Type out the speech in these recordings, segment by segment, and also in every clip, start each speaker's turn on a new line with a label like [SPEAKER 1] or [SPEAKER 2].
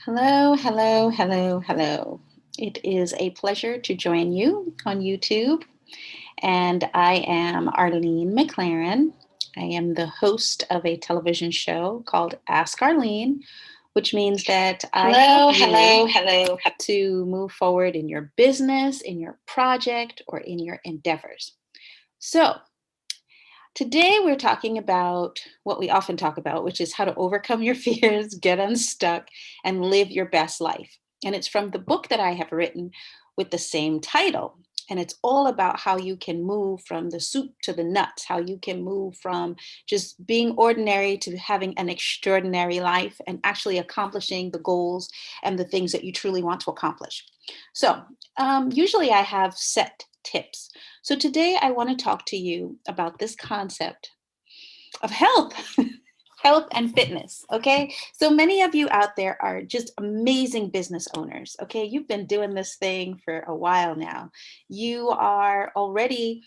[SPEAKER 1] Hello, hello, hello, hello. It is a pleasure to join you on YouTube. And I am Arlene McLaren. I am the host of a television show called Ask Arlene, which means that I
[SPEAKER 2] Hello,
[SPEAKER 1] help
[SPEAKER 2] hello,
[SPEAKER 1] you
[SPEAKER 2] hello.
[SPEAKER 1] to move forward in your business, in your project, or in your endeavors. So, today we're talking about what we often talk about, which is how to overcome your fears, get unstuck, and live your best life. And it's from the book that I have written with the same title. And it's all about how you can move from the soup to the nuts, how you can move from just being ordinary to having an extraordinary life and actually accomplishing the goals and the things that you truly want to accomplish. So, usually I have set tips. So today I want to talk to you about this concept of health. Health and fitness. Okay. So many of you out there are just amazing business owners. Okay. You've been doing this thing for a while now. You are already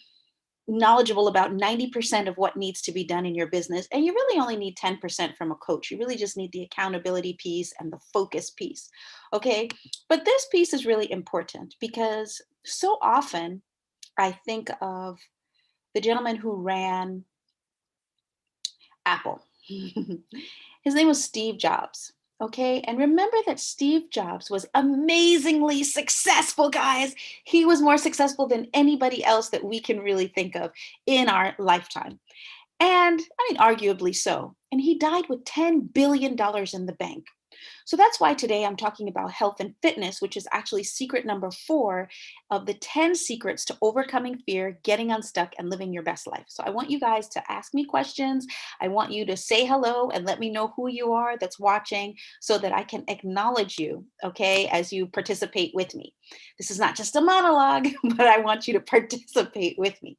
[SPEAKER 1] knowledgeable about 90% of what needs to be done in your business. And you really only need 10% from a coach. You really just need the accountability piece and the focus piece. Okay. But this piece is really important because so often I think of the gentleman who ran Apple. His name was Steve Jobs. Okay. And remember that Steve Jobs was amazingly successful, guys. He was more successful than anybody else that we can really think of in our lifetime. And I mean, arguably so. And he died with $10 billion in the bank. So that's why today I'm talking about health and fitness, which is actually secret number 4 of the 10 secrets to overcoming fear, getting unstuck, and living your best life. So I want you guys to ask me questions. I want you to say hello and let me know who you are that's watching so that I can acknowledge you, okay, as you participate with me. This is not just a monologue, but I want you to participate with me.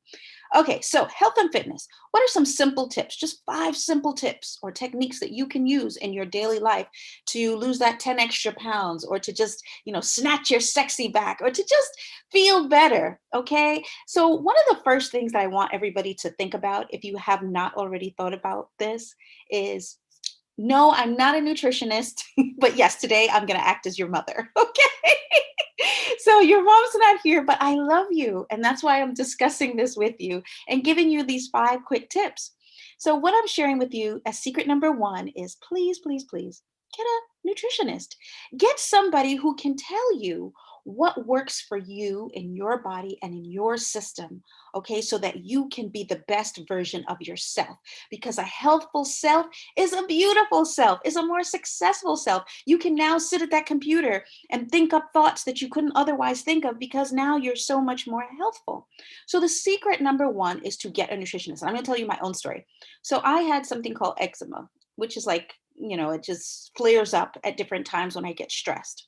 [SPEAKER 1] Okay, so health and fitness. What are some simple tips? Just 5 simple tips or techniques that you can use in your daily life to lose that 10 extra pounds or to just, snatch your sexy back or to just feel better. Okay, so one of the first things that I want everybody to think about, if you have not already thought about this, is no, I'm not a nutritionist, but yes, today I'm going to act as your mother. Okay. So your mom's not here, but I love you. And that's why I'm discussing this with you and giving you these 5 quick tips. So, what I'm sharing with you as secret number 1 is please, please, please get a nutritionist. Get somebody who can tell you what works for you in your body and in your system, okay, so that you can be the best version of yourself. Because a healthful self is a beautiful self, is a more successful self. You can now sit at that computer and think up thoughts that you couldn't otherwise think of because now you're so much more healthful. So the secret number 1 is to get a nutritionist. And I'm going to tell you my own story. So I had something called eczema, which is like, it just flares up at different times when I get stressed.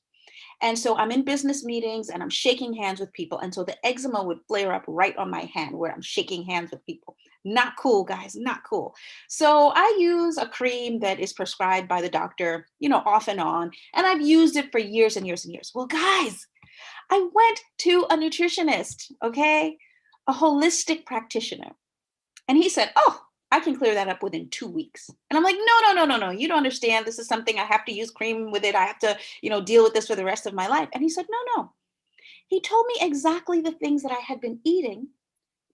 [SPEAKER 1] And so I'm in business meetings and I'm shaking hands with people. And so the eczema would flare up right on my hand where I'm shaking hands with people. Not cool, guys, not cool. So I use a cream that is prescribed by the doctor, off and on. And I've used it for years and years and years. Well, guys, I went to a nutritionist, okay, a holistic practitioner. And he said, "Oh, I can clear that up within 2 weeks." And I'm like, "No, no, no, no, no. You don't understand. This is something I have to use cream with it. I have to, deal with this for the rest of my life." And he said, "No, no." He told me exactly the things that I had been eating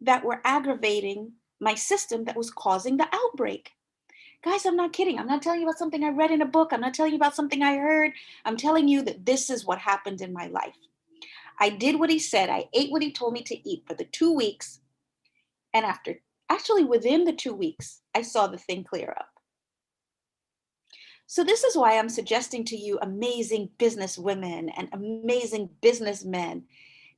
[SPEAKER 1] that were aggravating my system that was causing the outbreak. Guys, I'm not kidding. I'm not telling you about something I read in a book. I'm not telling you about something I heard. I'm telling you that this is what happened in my life. I did what he said. I ate what he told me to eat for the 2 weeks. And actually, within the 2 weeks, I saw the thing clear up. So, this is why I'm suggesting to you, amazing business women and amazing businessmen,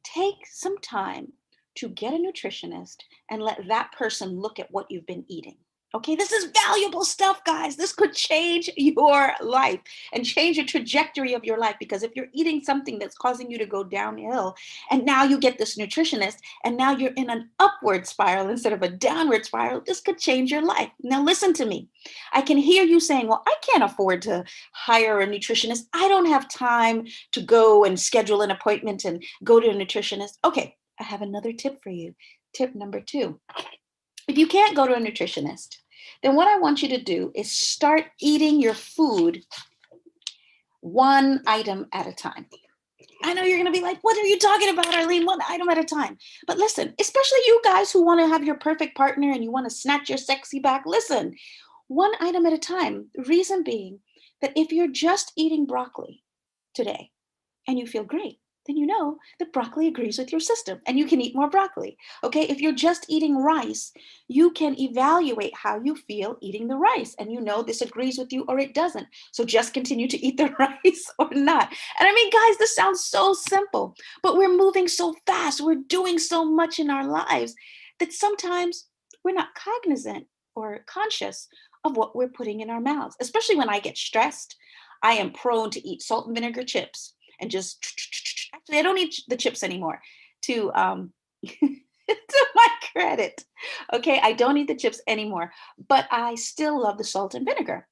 [SPEAKER 1] take some time to get a nutritionist and let that person look at what you've been eating. Okay, this is valuable stuff, guys. This could change your life and change the trajectory of your life. Because if you're eating something that's causing you to go downhill, and now you get this nutritionist, and now you're in an upward spiral instead of a downward spiral, this could change your life. Now, listen to me. I can hear you saying, "Well, I can't afford to hire a nutritionist. I don't have time to go and schedule an appointment and go to a nutritionist." Okay, I have another tip for you. Tip number 2. If you can't go to a nutritionist, then what I want you to do is start eating your food one item at a time. I know you're going to be like, what are you talking about, Arlene? One item at a time. But listen, especially you guys who want to have your perfect partner and you want to snatch your sexy back, listen, one item at a time. Reason being that if you're just eating broccoli today and you feel great, then you know that broccoli agrees with your system and you can eat more broccoli. Okay, if you're just eating rice, you can evaluate how you feel eating the rice and you know this agrees with you or it doesn't. So just continue to eat the rice or not. And I mean, guys, this sounds so simple, but we're moving so fast. We're doing so much in our lives that sometimes we're not cognizant or conscious of what we're putting in our mouths, especially when I get stressed. I am prone to eat salt and vinegar chips and just actually I don't eat the chips anymore to to my credit. Okay, I don't eat the chips anymore, but I still love the salt and vinegar.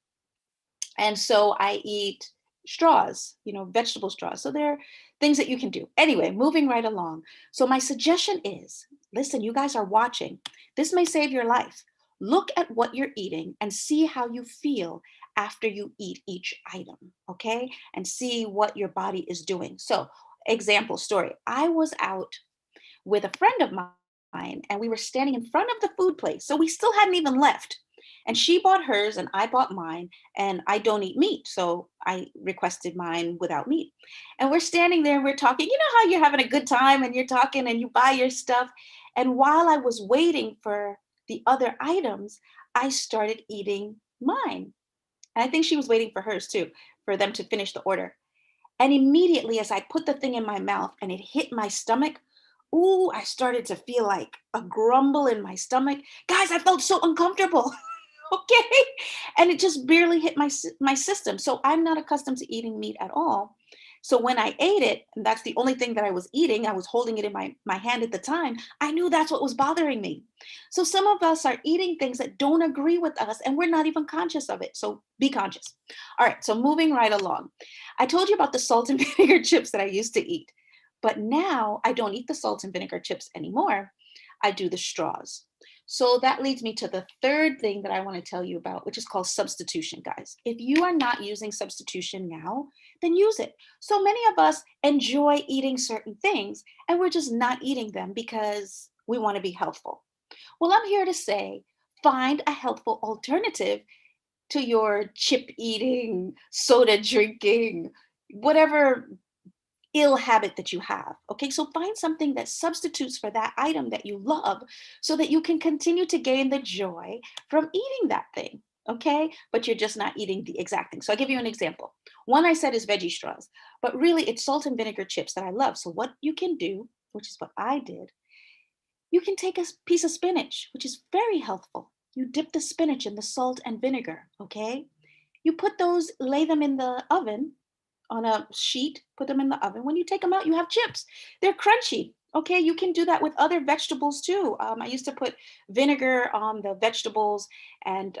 [SPEAKER 1] And so I eat straws, vegetable straws. So there are things that you can do. Anyway, moving right along. So my suggestion is, listen, you guys are watching. This may save your life. Look at what you're eating and see how you feel after you eat each item, okay? And see what your body is doing. So, example story. I was out with a friend of mine and we were standing in front of the food place. So we still hadn't even left. And she bought hers and I bought mine. And I don't eat meat. So I requested mine without meat. And we're standing there and we're talking. You know how you're having a good time and you're talking and you buy your stuff. And while I was waiting for the other items, I started eating mine. And I think she was waiting for hers too, for them to finish the order. And immediately, as I put the thing in my mouth and it hit my stomach, ooh, I started to feel like a grumble in my stomach. Guys, I felt so uncomfortable. Okay. And it just barely hit my system. So I'm not accustomed to eating meat at all. So when I ate it, and that's the only thing that I was eating, I was holding it in my hand at the time, I knew that's what was bothering me. So some of us are eating things that don't agree with us and we're not even conscious of it. So be conscious. All right, so moving right along. I told you about the salt and vinegar chips that I used to eat, but now I don't eat the salt and vinegar chips anymore. I do the straws. So that leads me to the third thing that I want to tell you about, which is called substitution, guys. If you are not using substitution now, then use it. So many of us enjoy eating certain things and we're just not eating them because we want to be healthful. Well, I'm here to say find a healthful alternative to your chip eating, soda drinking, whatever ill habit that you have. Okay, so find something that substitutes for that item that you love so that you can continue to gain the joy from eating that thing. Okay, but you're just not eating the exact thing. So I'll give you an example. One I said is veggie straws, but really it's salt and vinegar chips that I love. So what you can do, which is what I did, you can take a piece of spinach, which is very healthful. You dip the spinach in the salt and vinegar. Okay, you put those, lay them in the oven on a sheet, put them in the oven. When you take them out, you have chips. They're crunchy. Okay, you can do that with other vegetables too. I used to put vinegar on the vegetables and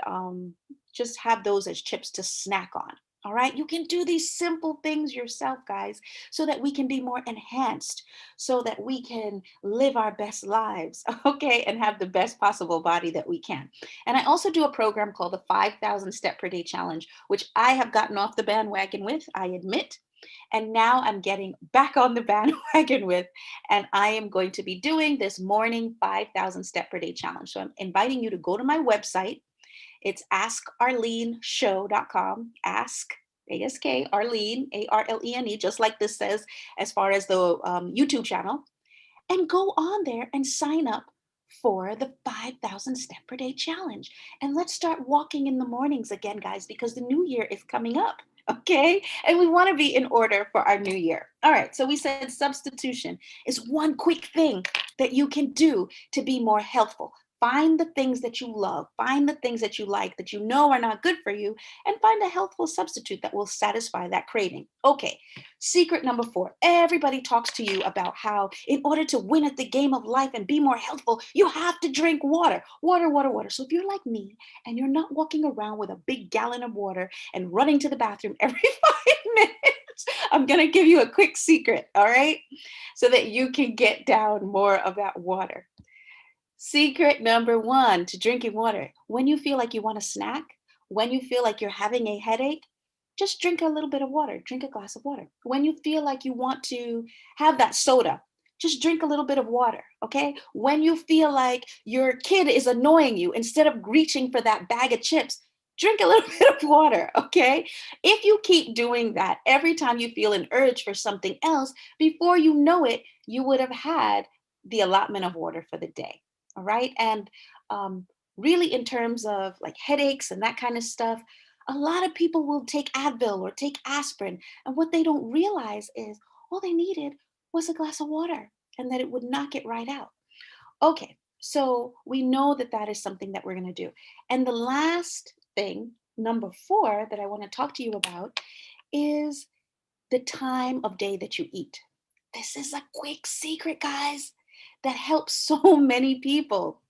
[SPEAKER 1] just have those as chips to snack on. All right, you can do these simple things yourself, guys, so that we can be more enhanced, so that we can live our best lives, okay, and have the best possible body that we can. And I also do a program called the 5,000 Step Per Day Challenge, which I have gotten off the bandwagon with, I admit. And now I'm getting back on the bandwagon with, and I am going to be doing this morning 5,000 Step Per Day Challenge. So I'm inviting you to go to my website. It's askarleneshow.com. Ask, A-S-K, Arlene, A-R-L-E-N-E, just like this says as far as the YouTube channel. And go on there and sign up for the 5,000 Step Per Day Challenge. And let's start walking in the mornings again, guys, because the new year is coming up. Okay. And we want to be in order for our new year. All right. So we said substitution is one quick thing that you can do to be more healthful. Find the things that you love, find the things that you like that you know are not good for you, and find a healthful substitute that will satisfy that craving. Okay, secret number 4. Everybody talks to you about how in order to win at the game of life and be more healthful, you have to drink water, water, water, water. So if you're like me and you're not walking around with a big gallon of water and running to the bathroom every 5 minutes, I'm going to give you a quick secret, all right? So that you can get down more of that water. Secret number 1 to drinking water. When you feel like you want a snack, when you feel like you're having a headache, just drink a little bit of water, drink a glass of water. When you feel like you want to have that soda, just drink a little bit of water, okay? When you feel like your kid is annoying you, instead of reaching for that bag of chips, drink a little bit of water, okay? If you keep doing that every time you feel an urge for something else, before you know it, you would have had the allotment of water for the day, all right? And um, really, in terms of like headaches and that kind of stuff, a lot of people will take Advil or take aspirin, and what they don't realize is all they needed was a glass of water and that it would knock it right out. Okay, so we know that that is something that we're going to do. And the last thing, number four, that I want to talk to you about is the time of day that you eat. This is a quick secret, guys, that helps so many people.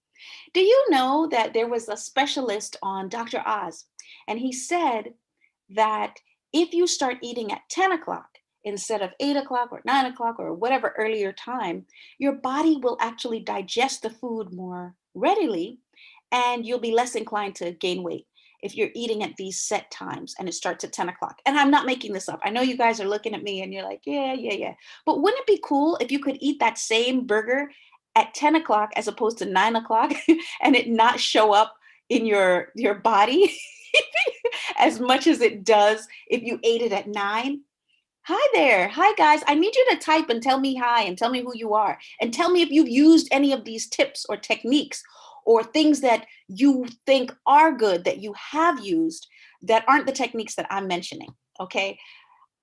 [SPEAKER 1] Do you know that there was a specialist on Dr. Oz, and he said that if you start eating at 10 o'clock instead of 8 o'clock or 9 o'clock or whatever earlier time, your body will actually digest the food more readily and you'll be less inclined to gain weight if you're eating at these set times and it starts at 10 o'clock. And I'm not making this up. I know you guys are looking at me and you're like, yeah, yeah, yeah. But wouldn't it be cool if you could eat that same burger at 10 o'clock as opposed to 9 o'clock and it not show up in your body as much as it does if you ate it at 9? Hi there. Hi, guys. I need you to type and tell me hi and tell me who you are and tell me if you've used any of these tips or techniques or things that you think are good that you have used that aren't the techniques that I'm mentioning. Okay.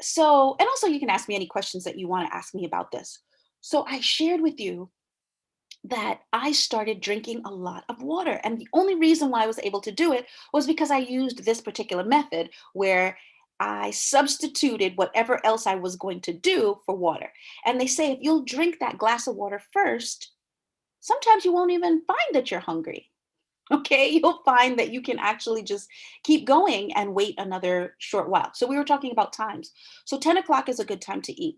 [SPEAKER 1] So, and also you can ask me any questions that you want to ask me about this. So, I shared with you that I started drinking a lot of water. And the only reason why I was able to do it was because I used this particular method where I substituted whatever else I was going to do for water. And they say if you'll drink that glass of water first, sometimes you won't even find that you're hungry. Okay, you'll find that you can actually just keep going and wait another short while. So we were talking about times. So 10 o'clock is a good time to eat.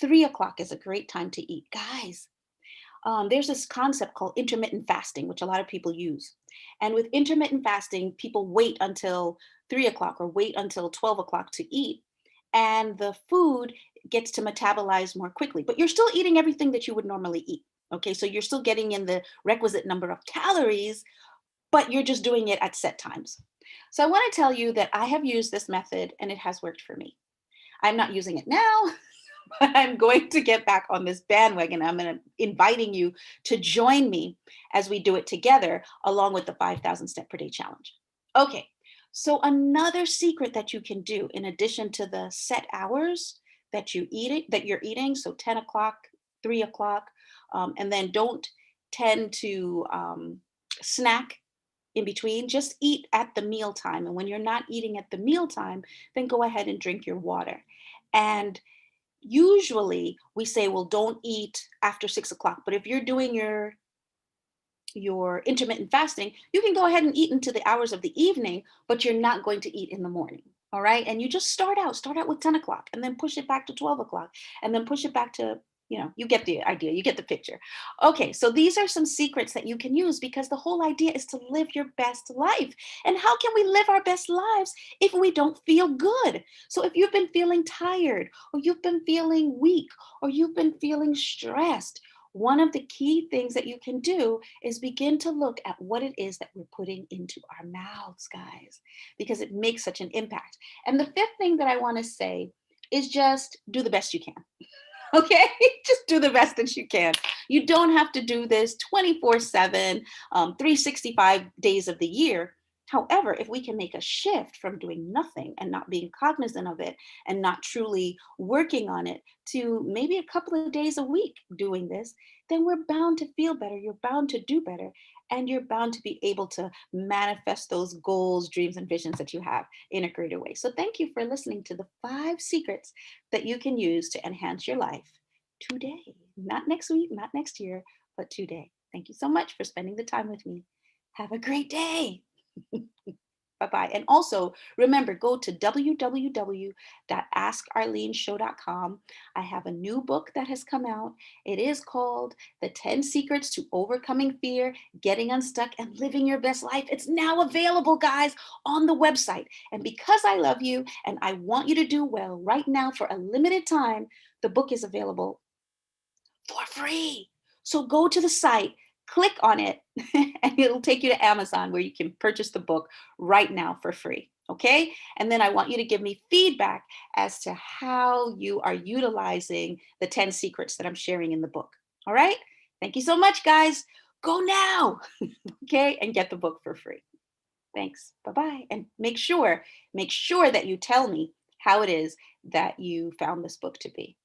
[SPEAKER 1] 3 o'clock is a great time to eat. Guys, there's this concept called intermittent fasting, which a lot of people use. And with intermittent fasting, people wait until 3 o'clock or wait until 12 o'clock to eat. And the food gets to metabolize more quickly, but you're still eating everything that you would normally eat. Okay, so you're still getting in the requisite number of calories, but you're just doing it at set times. So I want to tell you that I have used this method and it has worked for me. I'm not using it now, but I'm going to get back on this bandwagon. I'm inviting you to join me as we do it together, along with the 5,000 step per day challenge. Okay, so another secret that you can do, in addition to the set hours that you're eating, so 10 o'clock, 3 o'clock, and then don't tend to snack in between. Just eat at the meal time. And when you're not eating at the meal time, then go ahead and drink your water. And usually we say, well, don't eat after 6 o'clock. But if you're doing your intermittent fasting, you can go ahead and eat into the hours of the evening, but you're not going to eat in the morning. All right. And you just start out with 10 o'clock and then push it back to 12 o'clock and then push it back to, you get the idea, you get the picture. Okay. So these are some secrets that you can use because the whole idea is to live your best life. And how can we live our best lives if we don't feel good? So if you've been feeling tired or you've been feeling weak or you've been feeling stressed, one of the key things that you can do is begin to look at what it is that we're putting into our mouths, guys, because it makes such an impact. And the fifth thing that I want to say is just do the best you can. Okay, just do the best that you can. You don't have to do this 24/7, 365 days of the year. However, if we can make a shift from doing nothing and not being cognizant of it and not truly working on it to maybe a couple of days a week doing this, then we're bound to feel better. You're bound to do better. And you're bound to be able to manifest those goals, dreams, and visions that you have in a greater way. So, thank you for listening to the 5 secrets that you can use to enhance your life today. Not next week, not next year, but today. Thank you so much for spending the time with me. Have a great day. Bye-bye. And also remember, go to www.askarleneshow.com. I have a new book that has come out. It is called The 10 Secrets to Overcoming Fear, Getting Unstuck, and Living Your Best Life. It's now available, guys, on the website. And because I love you and I want you to do well right now for a limited time, the book is available for free. So go to the site, click on it, and it'll take you to Amazon where you can purchase the book right now for free. Okay. And then I want you to give me feedback as to how you are utilizing the 10 secrets that I'm sharing in the book. All right. Thank you so much, guys. Go now. Okay. And get the book for free. Thanks. Bye-bye. And make sure that you tell me how it is that you found this book to be.